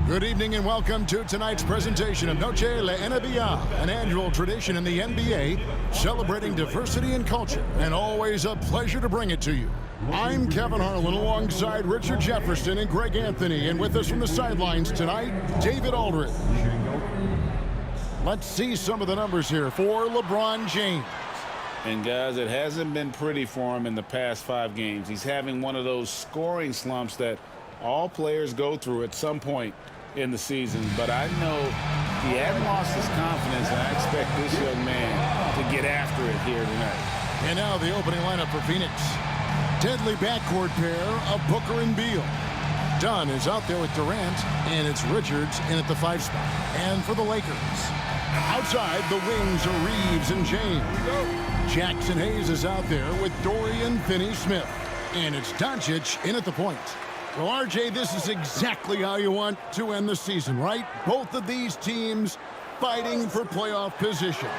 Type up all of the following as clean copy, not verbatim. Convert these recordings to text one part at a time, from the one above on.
Good evening and welcome to tonight's presentation of Noche La NBA, an annual tradition in the NBA celebrating diversity and culture, and always a pleasure to bring it to you. I'm Kevin Harlan alongside Richard Jefferson and Greg Anthony, and with us from the sidelines tonight, David Aldridge. Let's see some of the numbers here for LeBron James. And guys, it hasn't been pretty for him in the past 5 games. He's having one of those scoring slumps that all players go through at some point in the season. But I know he hadn't lost his confidence, and I expect this young man to get after it here tonight. And now the opening lineup for Phoenix. Deadly backcourt pair of Booker and Beal. Dunn is out there with Durant, and it's Richards in at the 5 spot. And for the Lakers, outside the wings are Reeves and James. Jackson Hayes is out there with Dorian Finney-Smith. And it's Doncic in at the point. Well, RJ, this is exactly how you want to end the season, right? Both of these teams fighting for playoff position.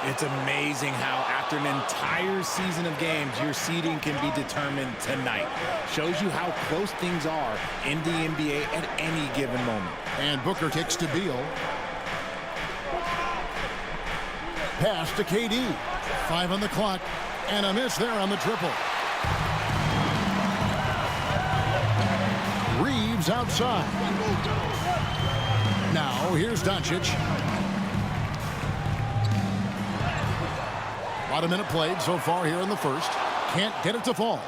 It's amazing how after an entire season of games, your seeding can be determined tonight. Shows you how close things are in the NBA at any given moment. And Booker kicks to Beal. Pass to KD. 5 on the clock. And a miss there on the triple. Reeves outside. Now here's Doncic. About a minute played so far here in the first. Can't get it to fall.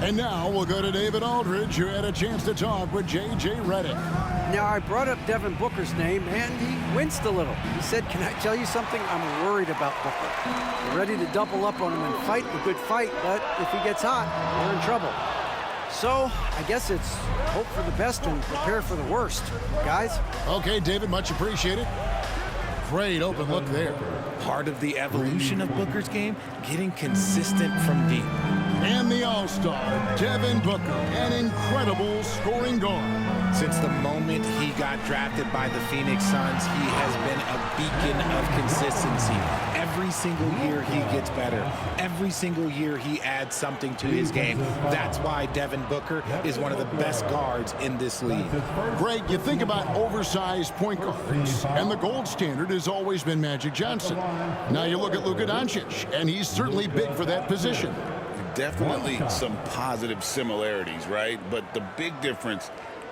And now we'll go to David Aldridge, who had a chance to talk with J.J. Redick. Now, I brought up Devin Booker's name, and he winced a little. He said, can I tell you something? I'm worried about Booker. We're ready to double up on him and fight the good fight, but if he gets hot, we're in trouble. So, I guess it's hope for the best and prepare for the worst, guys. Okay, David, much appreciated. Great open look there. Part of the evolution of Booker's game, getting consistent from deep. And the all-star, Devin Booker, an incredible scoring guard. Since the moment he got drafted by the Phoenix Suns, he has been a beacon of consistency. Every single year he gets better. Every single year he adds something to his game. That's why Devin Booker is one of the best guards in this league. Greg, you think about oversized point guards, and the gold standard has always been Magic Johnson. Now you look at Luka Doncic, and he's certainly big for that position. Definitely some positive similarities, right? But the big difference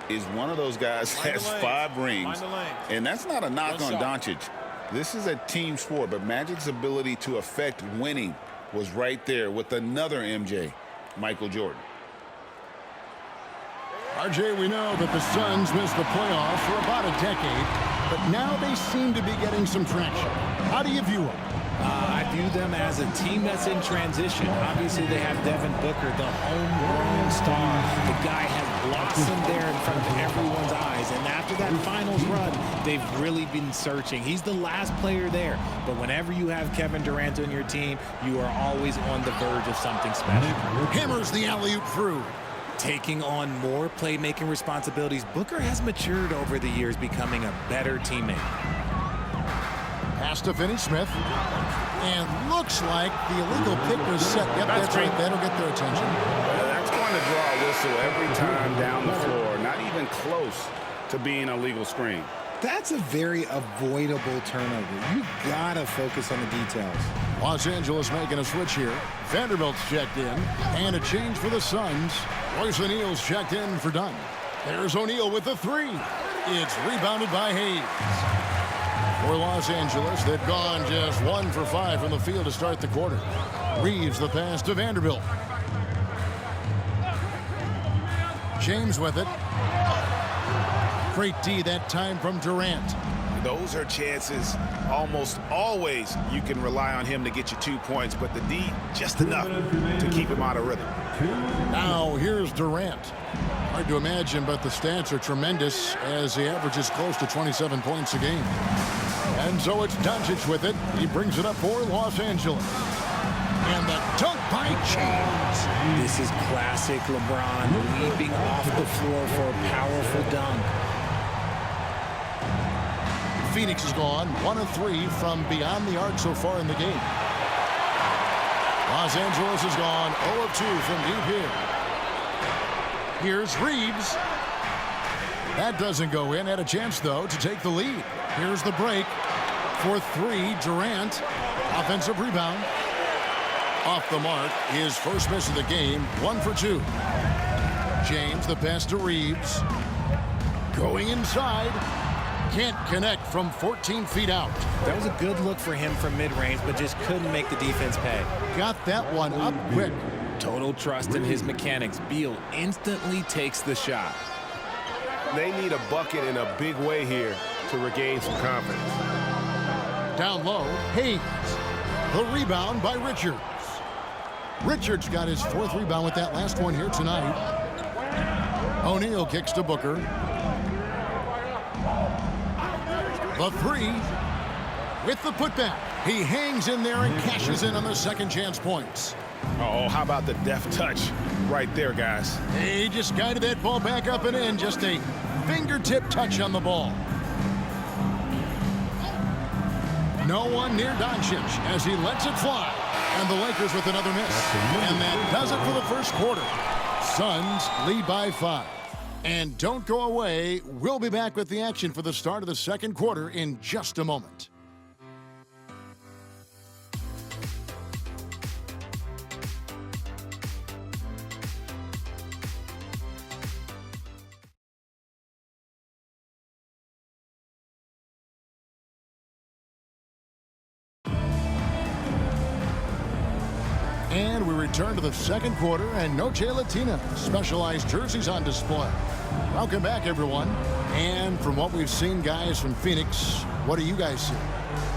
is one of those guys has 5 rings, and that's not a knock on Doncic. This is a team sport, but Magic's ability to affect winning was right there with another MJ, Michael Jordan. RJ, we know that the Suns missed the playoffs for about a decade, but now they seem to be getting some traction. How do you view them? I view them as a team that's in transition. Obviously, they have Devin Booker, the homegrown star. The guy has blossomed there in front of everyone's eyes. And after that finals run, they've really been searching. He's the last player there. But whenever you have Kevin Durant on your team, you are always on the verge of something special. Hammers the alley-oop through. Taking on more playmaking responsibilities, Booker has matured over the years, becoming a better teammate. Pass to Finney-Smith. And looks like the illegal pick was set. Yep, that's right. That'll get their attention. That's going to draw a whistle every time down the floor. Not even close to being a legal screen. That's a very avoidable turnover. You gotta focus on the details. Los Angeles making a switch here. Vanderbilt's checked in. And a change for the Suns. Royce O'Neal's checked in for Dunn. There's O'Neal with the 3. It's rebounded by Hayes. For Los Angeles, they've gone just 1 for 5 from the field to start the quarter. Reeves the pass to Vanderbilt. James with it. Great D that time from Durant. Those are chances almost always you can rely on him to get you 2 points, but the D just enough to keep him out of rhythm. Now here's Durant. Hard to imagine, but the stats are tremendous as he averages close to 27 points a game. And so it's Doncic with it. He brings it up for Los Angeles. And the dunk by James. This is classic LeBron, leaping off the floor for a powerful dunk. Phoenix has gone 1 of 3 from beyond the arc so far in the game. Los Angeles has gone 0 of 2 from deep here. Here's Reeves. That doesn't go in. Had a chance, though, to take the lead. Here's the break for three. Durant. Offensive rebound. Off the mark. His first miss of the game. 1 for 2. James, the pass to Reeves. Going inside. Can't connect from 14 feet out. That was a good look for him from mid-range, but just couldn't make the defense pay. Got that one up quick. Total trust in his mechanics. Beal instantly takes the shot. They need a bucket in a big way here to regain some confidence. Down low, Hayes. The rebound by Richards. Richards got his 4th rebound with that last one here tonight. O'Neal kicks to Booker. The 3 with the putback. He hangs in there and cashes in on the second chance points. Oh, how about the deft touch right there, guys? He just guided that ball back up and in. Just a fingertip touch on the ball. No one near Doncic as he lets it fly. And the Lakers with another miss. And that does it for the first quarter. Suns lead by 5. And don't go away. We'll be back with the action for the start of the second quarter in just a moment. And we return to the second quarter, and Noche Latina specialized jerseys on display. Welcome back, everyone. And from what we've seen, guys, from Phoenix, what do you guys see?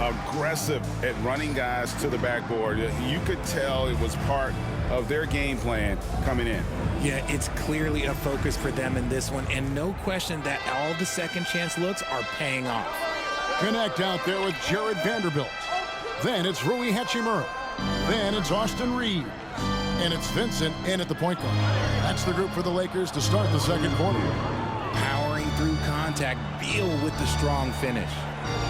Aggressive at running guys to the backboard. You could tell it was part of their game plan coming in. Yeah, it's clearly a focus for them in this one, and no question that all the second chance looks are paying off. Connect out there with Jared Vanderbilt. Then it's Rui Hachimura. Then it's Austin Reeves. And it's Vincent in at the point guard. That's the group for the Lakers to start the second quarter. Powering through contact, Beal with the strong finish.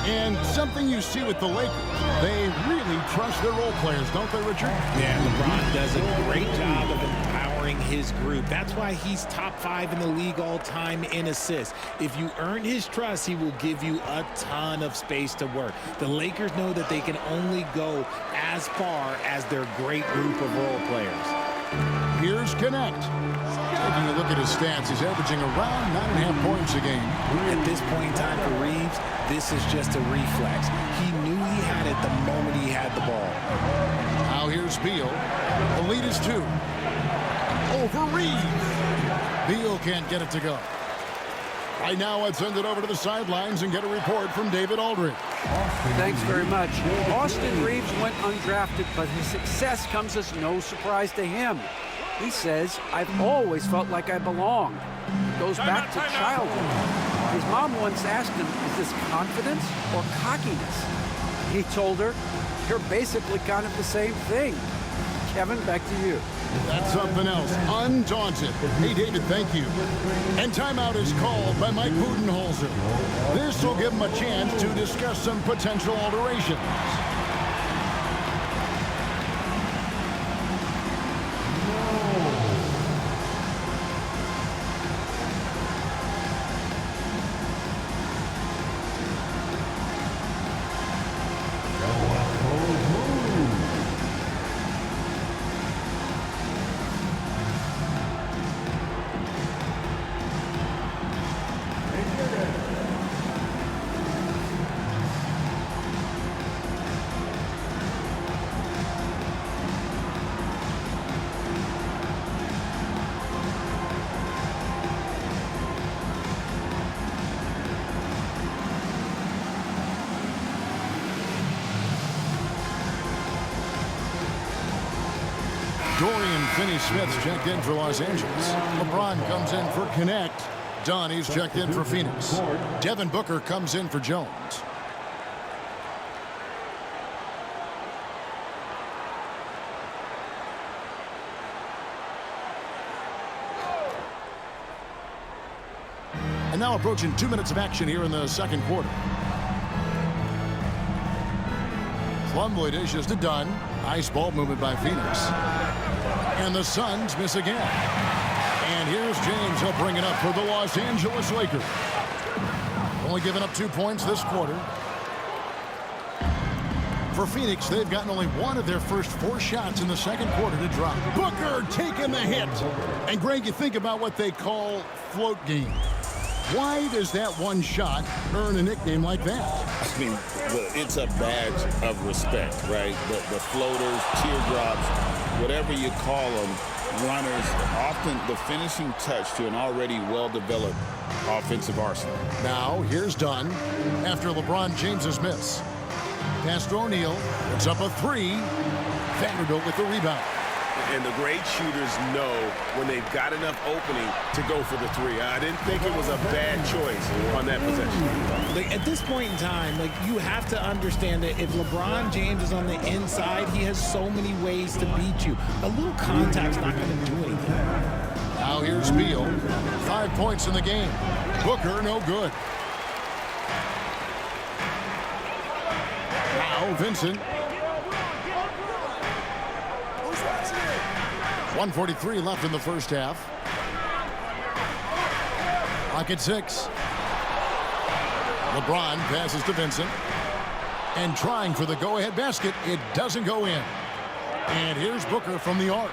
And something you see with the Lakers, they really trust their role players, don't they, Richard? Yeah, LeBron does a great job of empowering his group. That's why he's top 5 in the league all time in assists. If you earn his trust, he will give you a ton of space to work. The Lakers know that they can only go as far as their great group of role players. Here's Connect. Taking a look at his stats, he's averaging around 9.5 points a game. At this point in time for Reeves, this is just a reflex. He knew he had it the moment he had the ball. Now here's Beal. The lead is 2. Over Reeves. Beal can't get it to go. Right now, let's send it over to the sidelines and get a report from David Aldridge. Thanks very much. Austin Reeves went undrafted, but his success comes as no surprise to him. He says, "I've always felt like I belonged." It goes back to childhood. His mom once asked him, "Is this confidence or cockiness?" He told her, "You're basically kind of the same thing." Kevin, back to you. That's something else. Undaunted. Hey, David, thank you. And timeout is called by Mike Budenholzer. This will give him a chance to discuss some potential alterations. Dorian Finney-Smith's checked in for Los Angeles. LeBron comes in for Connect. Donnie's checked in for Phoenix. Devin Booker comes in for Jones. And now approaching 2 minutes of action here in the second quarter. Plumlee dishes to Dunn. Nice ball movement by Phoenix. And the Suns miss again. And here's James. He'll bring it up for the Los Angeles Lakers. Only giving up 2 points this quarter. For Phoenix, they've gotten only one of their first 4 shots in the second quarter to drop. Booker taking the hit. And Greg, you think about what they call float game. Why does that one shot earn a nickname like that? I mean, it's a badge of respect, right? The floaters, teardrops, whatever you call them, runners, often the finishing touch to an already well-developed offensive arsenal. Now, here's Dunn after LeBron James's miss. Pass to O'Neal. It's up a 3. Vanderbilt with the rebound. And the great shooters know when they've got enough opening to go for the 3. I didn't think it was a bad choice on that possession. Like, at this point in time, like, you have to understand that if LeBron James is on the inside, he has so many ways to beat you. A little contact's not going to do anything. Now here's Beal. 5 points in the game. Booker, no good. Now Vincent. 1:43 left in the first half. Clock at 6. LeBron passes to Vincent. And trying for the go-ahead basket. It doesn't go in. And here's Booker from the arc.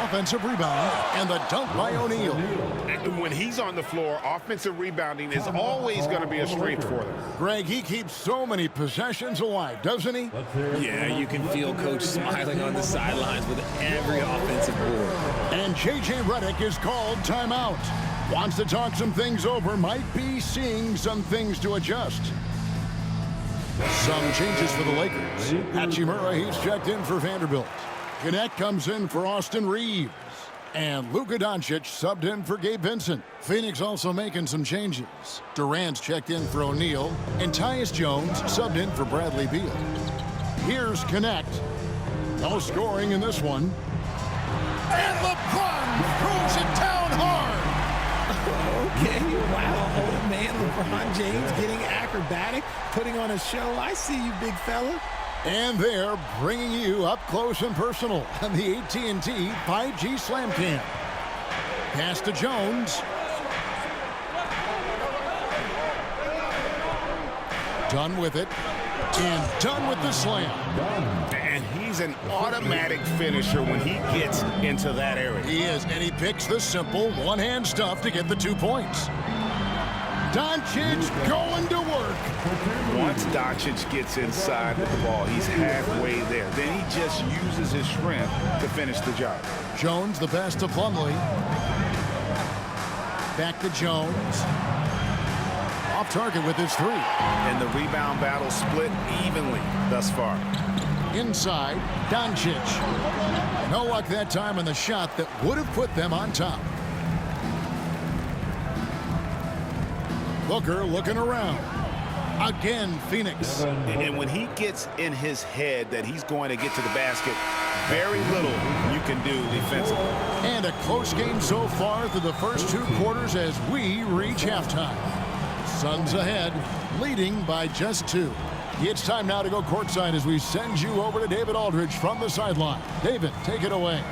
Offensive rebound. And the dunk by O'Neal. When he's on the floor, offensive rebounding is always going to be a strength for them. Greg, he keeps so many possessions alive, doesn't he? Yeah, you can feel Coach smiling on the sidelines with every offensive board. And J.J. Redick is called timeout. Wants to talk some things over, might be seeing some things to adjust. Some changes for the Lakers. Hachimura, he's checked in for Vanderbilt. Connect comes in for Austin Reeves. And Luka Doncic subbed in for Gabe Vincent. Phoenix also making some changes. Durant's checked in for O'Neal. And Tyus Jones subbed in for Bradley Beal. Here's Connect. No scoring in this one. And LeBron throws it down hard. Okay, wow. Old man LeBron James getting acrobatic, putting on a show. I see you, big fella. And they're bringing you up close and personal on the AT&T 5G Slam Cam. Pass to Jones. Done with it. And done with the slam. And he's an automatic finisher when he gets into that area. He is, and he picks the simple one-hand stuff to get the 2 points. Doncic going to work. Once Doncic gets inside with the ball, he's halfway there. Then he just uses his strength to finish the job. Jones, the pass to Plumlee. Back to Jones. Off target with his 3. And the rebound battle split evenly thus far. Inside, Doncic. No luck that time on the shot that would have put them on top. Booker looking around. Again, Phoenix. And when he gets in his head that he's going to get to the basket, very little you can do defensively. And a close game so far through the first 2 quarters as we reach halftime. Suns ahead, leading by just 2. It's time now to go courtside as we send you over to David Aldridge from the sideline. David, take it away.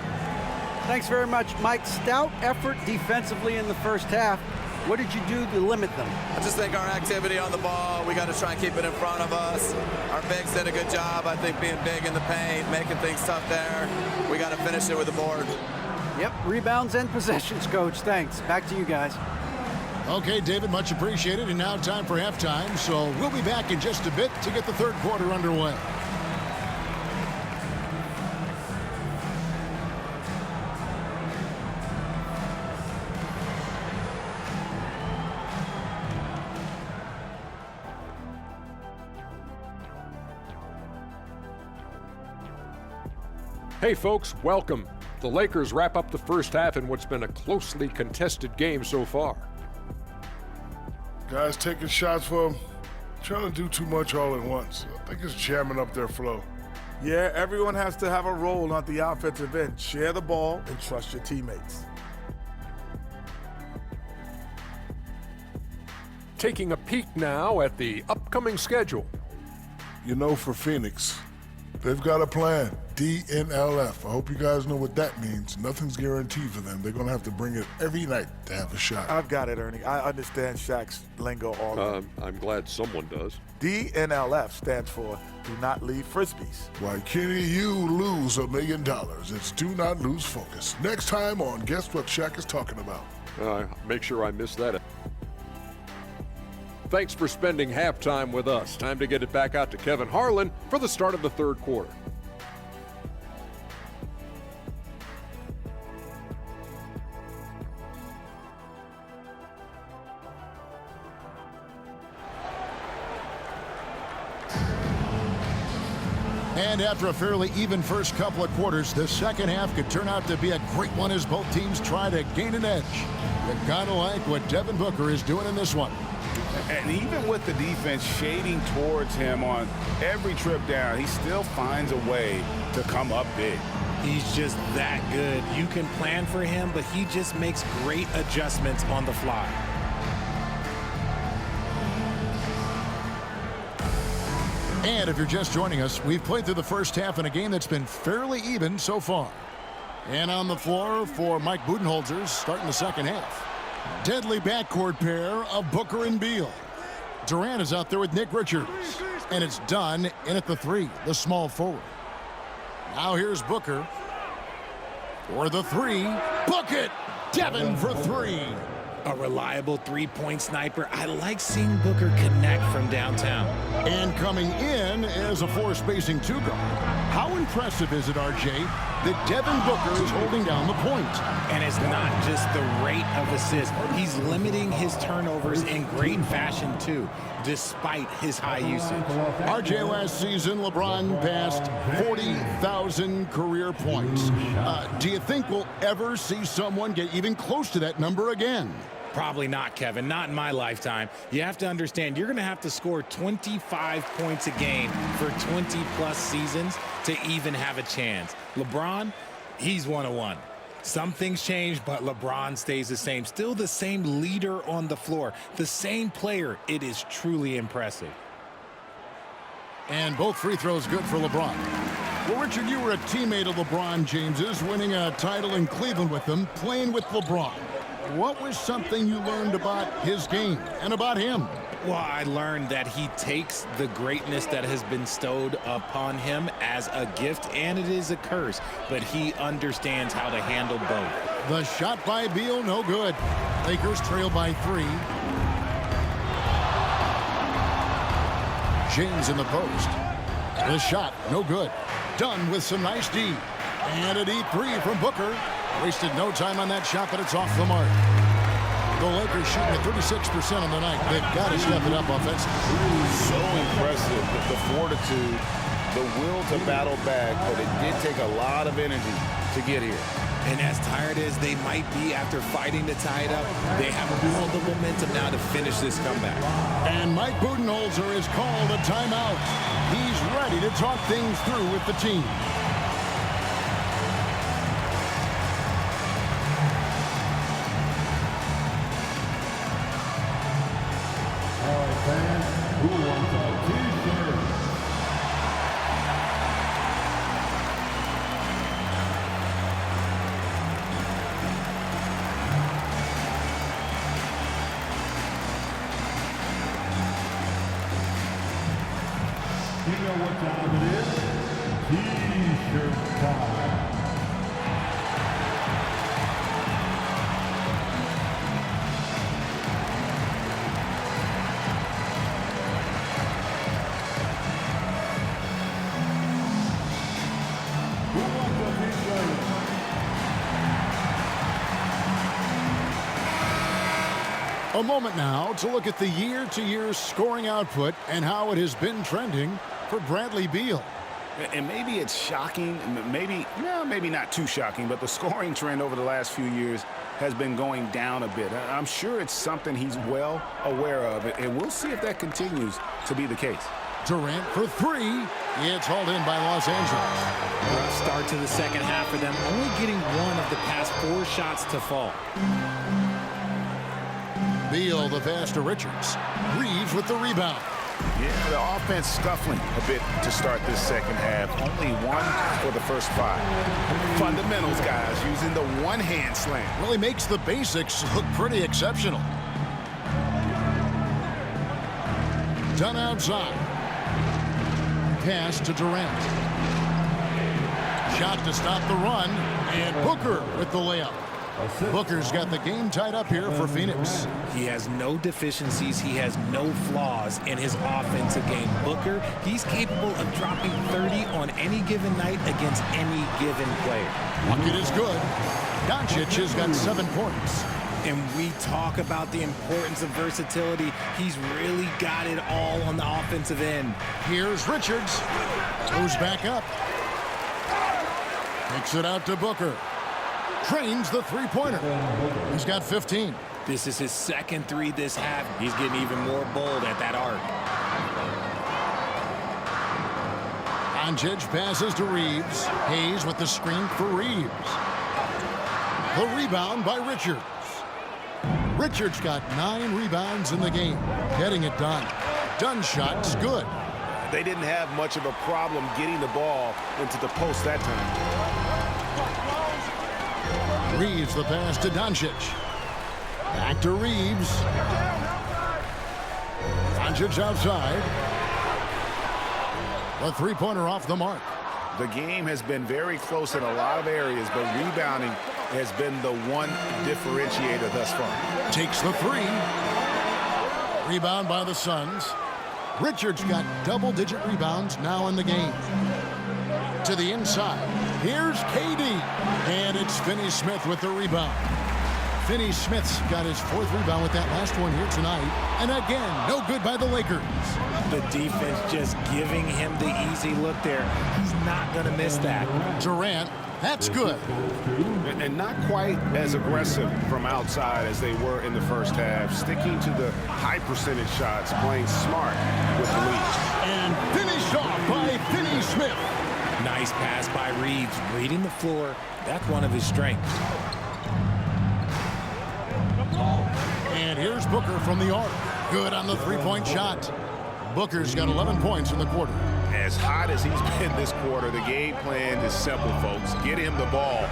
Thanks very much, Mike. Stout effort defensively in the first half. What did you do to limit them? I just think our activity on the ball, we got to try and keep it in front of us. Our bigs did a good job, I think, being big in the paint, making things tough there. We got to finish it with the board. Yep, rebounds and possessions, Coach. Thanks. Back to you guys. Okay, David, much appreciated. And now time for halftime. So we'll be back in just a bit to get the third quarter underway. Hey folks, welcome. The Lakers wrap up the first half in what's been a closely contested game so far. Guys taking shots for them, trying to do too much all at once. I think it's jamming up their flow. Yeah, everyone has to have a role on the offensive end. Share the ball and trust your teammates. Taking a peek now at the upcoming schedule. You know, for Phoenix, They've got a plan. DNLF. I hope you guys know what that means. Nothing's guaranteed for them. They're going to have to bring it every night to have a shot. I've got it, Ernie. I understand Shaq's lingo all I'm glad someone does. DNLF stands for Do Not Leave Frisbees. Why, Kenny, you lose $1 million. It's do not lose focus. Next time on Guess What Shaq is Talking About. Make sure I miss that. Thanks for spending halftime with us. Time to get it back out to Kevin Harlan for the start of the third quarter. And after a fairly even first couple of quarters, the second half could turn out to be a great one as both teams try to gain an edge. You gotta like what Devin Booker is doing in this one. And even with the defense shading towards him on every trip down, he still finds a way to come up big. He's just that good. You can plan for him, but he just makes great adjustments on the fly. And if you're just joining us, we've played through the first half in a game that's been fairly even so far. And on the floor for Mike Budenholzer starting the second half. Deadly backcourt pair of Booker and Beal. Durant is out there with Nick Richards. And it's Dunn in at the three, the small forward. Now here's Booker for the three. Book it! Devin for three. A reliable three-point sniper. I like seeing Booker connect from downtown. And coming in as a four-spacing two-guard. How impressive is it, RJ, that Devin Booker is holding down the point? And it's not just the rate of assists. He's limiting his turnovers in great fashion, too, despite his high usage. RJ, last season, LeBron passed 40,000 career points. Do you think we'll ever see someone get even close to that number again? Probably not, Kevin. Not in my lifetime. You have to understand, you're going to have to score 25 points a game for 20-plus seasons to even have a chance. LeBron, he's 101. Some things change, but LeBron stays the same. Still the same leader on the floor. The same player. It is truly impressive. And both free throws good for LeBron. Well, Richard, you were a teammate of LeBron James's, winning a title in Cleveland with him, playing with LeBron. What was something you learned about his game and about him? Well, I learned that he takes the greatness that has been bestowed upon him as a gift, and it is a curse, but he understands how to handle both. The shot by Beal, no good. Lakers trail by three. James in the post. The shot, no good. Dunn with some nice D. And a deep three from Booker. Wasted no time on that shot, but it's off the mark. The Lakers shooting at 36% on the night. They've got to step it up offensively. So impressive with the fortitude, the will to battle back, but it did take a lot of energy to get here. And as tired as they might be after fighting to tie it up, they have all the momentum now to finish this comeback. And Mike Budenholzer is called a timeout. He's ready to talk things through with the team. Who wants a t-shirt? You know what time it is? T-shirt time. A moment now to look at the year-to-year scoring output and how it has been trending for Bradley Beal. And maybe it's shocking, maybe not too shocking, but the scoring trend over the last few years has been going down a bit. I'm sure it's something he's well aware of, and we'll see if that continues to be the case. Durant for three. It's hauled in by Los Angeles. Rough start to the second half for them, only getting one of the past 4 shots to fall. Beal, the pass to Richards. Reeves with the rebound. Yeah, the offense scuffling a bit to start this second half. Only one for the first 5. Fundamentals, guys, using the one-hand slam. Really makes the basics look pretty exceptional. Done outside. Pass to Durant. Shot to stop the run, and Booker with the layup. Booker's got the game tied up here for Phoenix. He has no deficiencies. He has no flaws in his offensive game. Booker, he's capable of dropping 30 on any given night against any given player. Bucket is good. Doncic has got 7 points. And we talk about the importance of versatility. He's really got it all on the offensive end. Here's Richards. Goes back up. Takes it out to Booker. Trains the three-pointer. He's got 15. This is his second 3 this half. He's getting even more bold at that arc. Doncic passes to Reeves. Hayes with the screen for Reeves. The rebound by Richards. Richards got 9 rebounds in the game. Getting it done. Dunn shot's good. They didn't have much of a problem getting the ball into the post that time. Reeves the pass to Doncic. Back to Reeves. Doncic outside. The three-pointer off the mark. The game has been very close in a lot of areas, but rebounding has been the one differentiator thus far. Takes the 3. Rebound by the Suns. Richards got double-digit rebounds now in the game. To the inside. Here's KD. And it's Finney-Smith with the rebound. Finney-Smith's got his 4th rebound with that last one here tonight. And again, no good by the Lakers. The defense just giving him the easy look there. He's not going to miss that. Durant, that's good. And not quite as aggressive from outside as they were in the first half. Sticking to the high percentage shots, playing smart with the lead. And finished off by Finney-Smith. Nice pass by Reeves, reading the floor. That's one of his strengths. And here's Booker from the arc. Good on the three-point shot. Booker's got 11 points in the quarter. As hot as he's been this quarter, the game plan is simple, folks. Get him the ball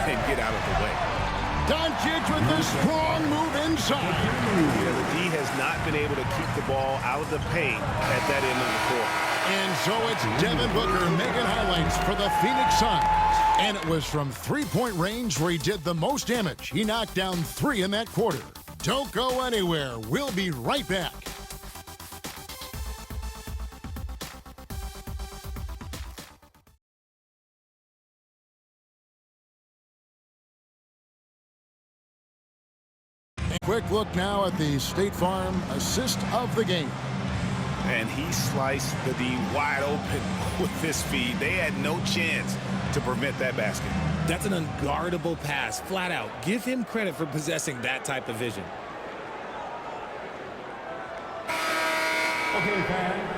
and get out of the way. Doncic with the strong move inside. Yeah, the D has not been able to keep the ball out of the paint at that end of the court. And so it's Devin Booker making highlights for the Phoenix Suns. And it was from three-point range where he did the most damage. He knocked down 3 in that quarter. Don't go anywhere. We'll be right back. A quick look now at the State Farm assist of the game. And he sliced the D wide open with his feed. They had no chance to prevent that basket. That's an unguardable pass, flat out. Give him credit for possessing that type of vision.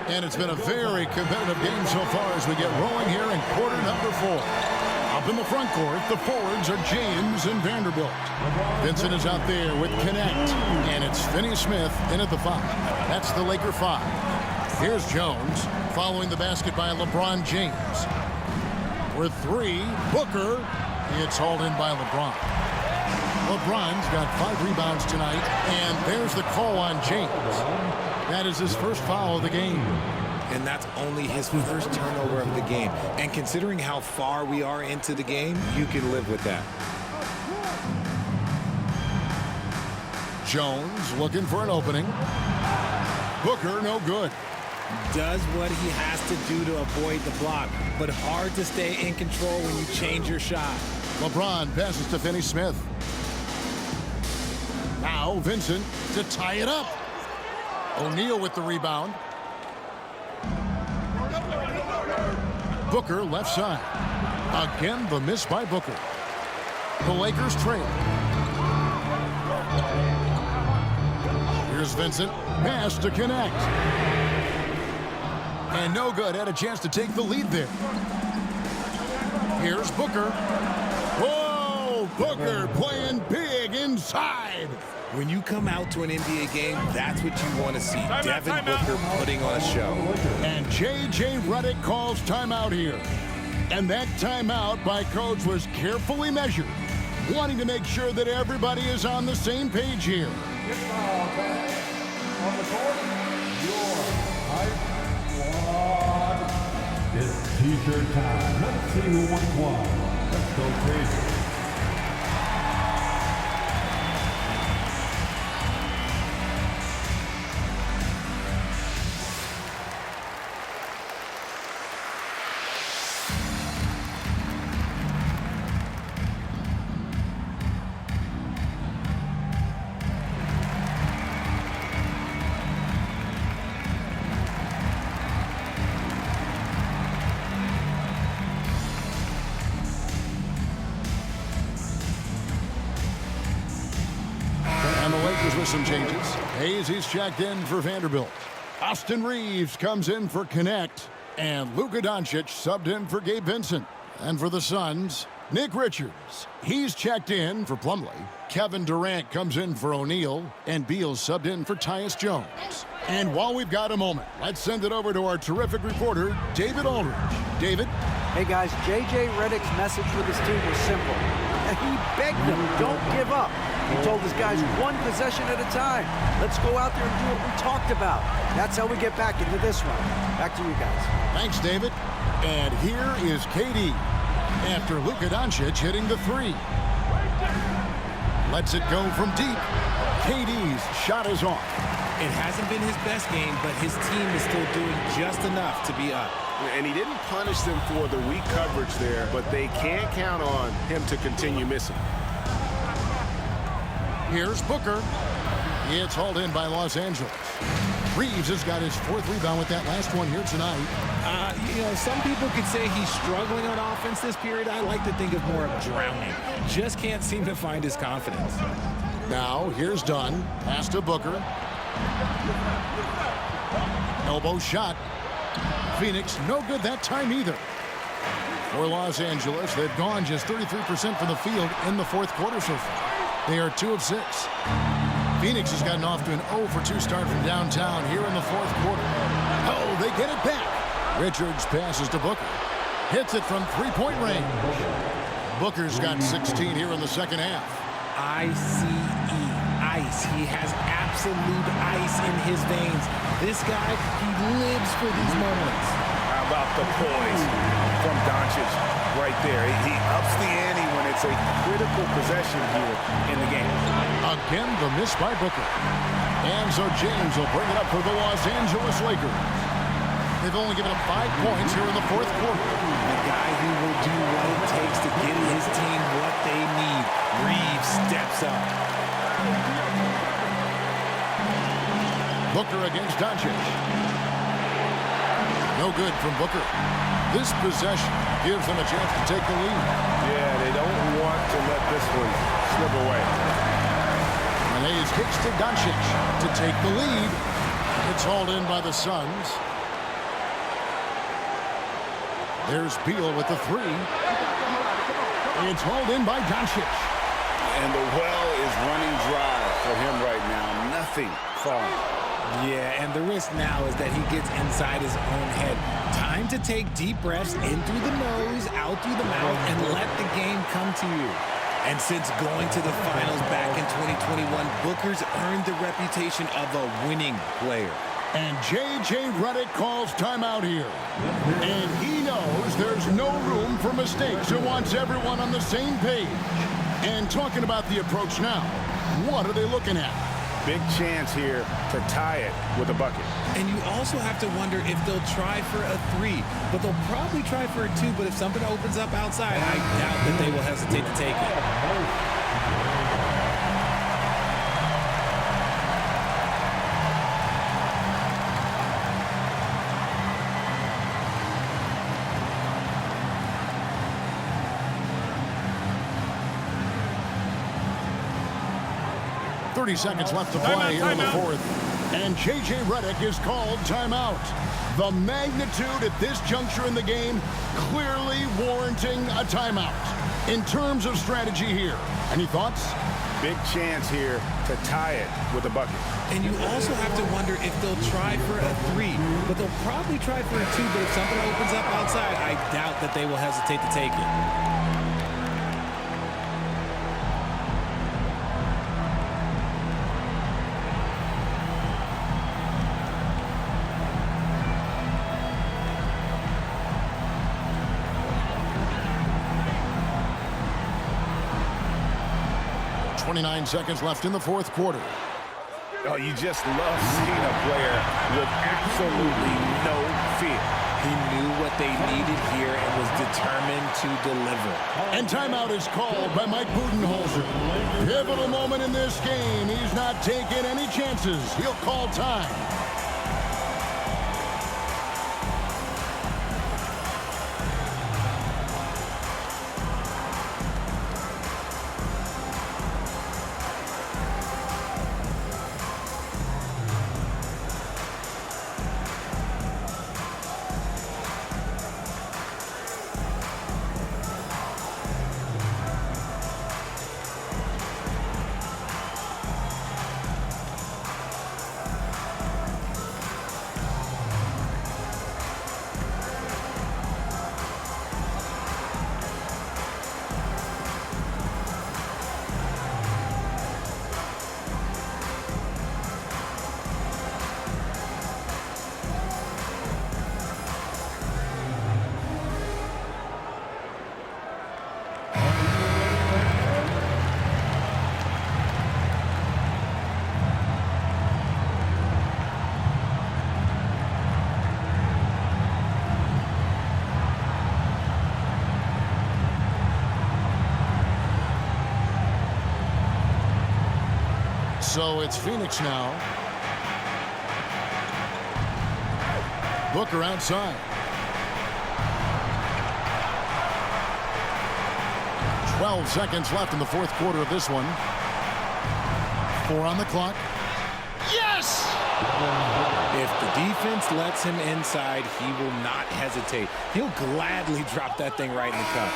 And it's been a very competitive game so far as we get rolling here in quarter number 4. Up in the front court, the forwards are James and Vanderbilt. Vincent is out there with Connect. And it's Finney-Smith in at the 5. That's the Laker 5. Here's Jones following the basket by LeBron James. For 3, Booker. It's hauled in by LeBron. LeBron's got 5 rebounds tonight. And there's the call on James. That is his first foul of the game. And that's only his first turnover of the game. And considering how far we are into the game, you can live with that. Jones looking for an opening. Booker, no good. Does what he has to do to avoid the block, but hard to stay in control when you change your shot. LeBron passes to Finney-Smith. Now Vincent to tie it up. O'Neal with the rebound. Booker left side. Again, the miss by Booker. The Lakers trail. Here's Vincent. Pass to Connect. And no good. Had a chance to take the lead there. Here's Booker. Whoa! Booker playing big inside. inside. When you come out to an NBA game, that's what you want to see. Devin Booker putting on a show. And J.J. Redick calls timeout here. And that timeout by Coach was carefully measured, wanting to make sure that everybody is on the same page here. On the court, your hype squad. It's T-shirt time. Let's see who won one. Let's go crazy. With some changes. Hayes, he's checked in for Vanderbilt. Austin Reeves comes in for Connect. And Luka Doncic subbed in for Gabe Vincent. And for the Suns, Nick Richards. He's checked in for Plumlee. Kevin Durant comes in for O'Neal. And Beal subbed in for Tyus Jones. And while we've got a moment, let's send it over to our terrific reporter, David Aldridge. David? Hey, guys, J.J. Redick's message for this team was simple. And he begged them, don't give up. He told his guys, one possession at a time. Let's go out there and do what we talked about. That's how we get back into this one. Back to you guys. Thanks, David. And here is KD after Luka Doncic hitting the three. Lets it go from deep. KD's shot is off. It hasn't been his best game, but his team is still doing just enough to be up. And he didn't punish them for the weak coverage there, but they can't count on him to continue missing. Here's Booker. It's hauled in by Los Angeles. Reeves has got his fourth rebound with that last one here tonight. Some people could say he's struggling on offense this period. I like to think of more of drowning. Just can't seem to find his confidence. Now, here's Dunn. Pass to Booker. Elbow shot. Phoenix, no good that time either. For Los Angeles, they've gone just 33% from the field in the fourth quarter so far. They are 2 of 6. Phoenix has gotten off to an 0 for 2 start from downtown here in the fourth quarter. Oh, they get it back. Richards passes to Booker. Hits it from three-point range. Booker's got 16 here in the second half. ICE, ice. He has absolute ice in his veins. This guy, he lives for these moments. How about the poise from Doncic right there? He ups the ante when it's a critical possession here in the game. Again, the miss by Booker. And so James will bring it up for the Los Angeles Lakers. They've only given up 5 points here in the fourth quarter. The guy who will do what it takes to get his team what they need. Reeves steps up. Booker against Doncic. No good from Booker. This possession gives them a chance to take the lead. Yeah, they don't want to let this one slip away. And Hayes kicks to Doncic to take the lead. It's hauled in by the Suns. There's Beal with the three. It's hauled in by Doncic. And the well is running dry for him right now. Nothing falling. Yeah, and the risk now is that he gets inside his own head. Time to take deep breaths in through the nose, out through the mouth, and let the game come to you. And since going to the finals back in 2021, Booker's earned the reputation of a winning player. And J.J. Redick calls timeout here. And he knows there's no room for mistakes and wants everyone on the same page. And talking about the approach now, what are they looking at? Big chance here to tie it with a bucket. And you also have to wonder if they'll try for a 3, but they'll probably try for a 2, but if something opens up outside, I doubt that they will hesitate to take it. 30 seconds left to play here in the fourth. And J.J. Redick is called timeout. The magnitude at this juncture in the game clearly warranting a timeout. In terms of strategy here, any thoughts? Big chance here to tie it with a bucket. And you also have to wonder if they'll try for a 3, but they'll probably try for a 2, but if something opens up outside, I doubt that they will hesitate to take it. .29 seconds left in the fourth quarter. Oh, you just love seeing a player with absolutely no fear. He knew what they needed here and was determined to deliver. And timeout is called by Mike Budenholzer. Pivotal moment in this game. He's not taking any chances. He'll call time. So it's Phoenix now. Booker outside. 12 seconds left in the fourth quarter of this one. 4 on the clock. Yes! If the defense lets him inside, he will not hesitate. He'll gladly drop that thing right in the cup.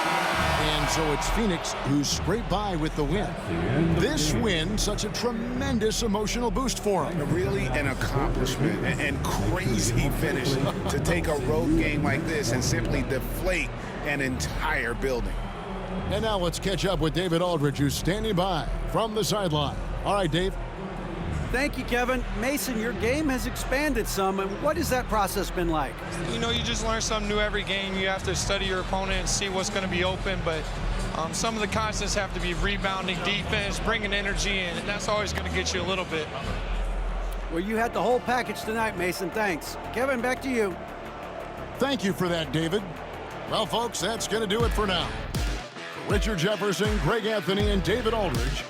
And so it's Phoenix who scraped by with the win. This win, such a tremendous emotional boost for him. Really an accomplishment and crazy finish to take a road game like this and simply deflate an entire building. And now let's catch up with David Aldridge, who's standing by from the sideline. All right, Dave. Thank you, Kevin. Mason, your game has expanded some. And what has that process been like? You know, you just learn something new every game. You have to study your opponent and see what's going to be open. But some of the constants have to be rebounding, defense, bringing energy in. And that's always going to get you a little bit. Well, you had the whole package tonight, Mason. Thanks. Kevin, back to you. Thank you for that, David. Well, folks, that's going to do it for now. For Richard Jefferson, Greg Anthony, and David Aldridge,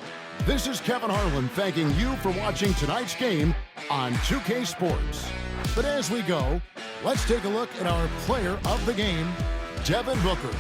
this is Kevin Harlan thanking you for watching tonight's game on 2K Sports. But as we go, let's take a look at our player of the game, Devin Booker.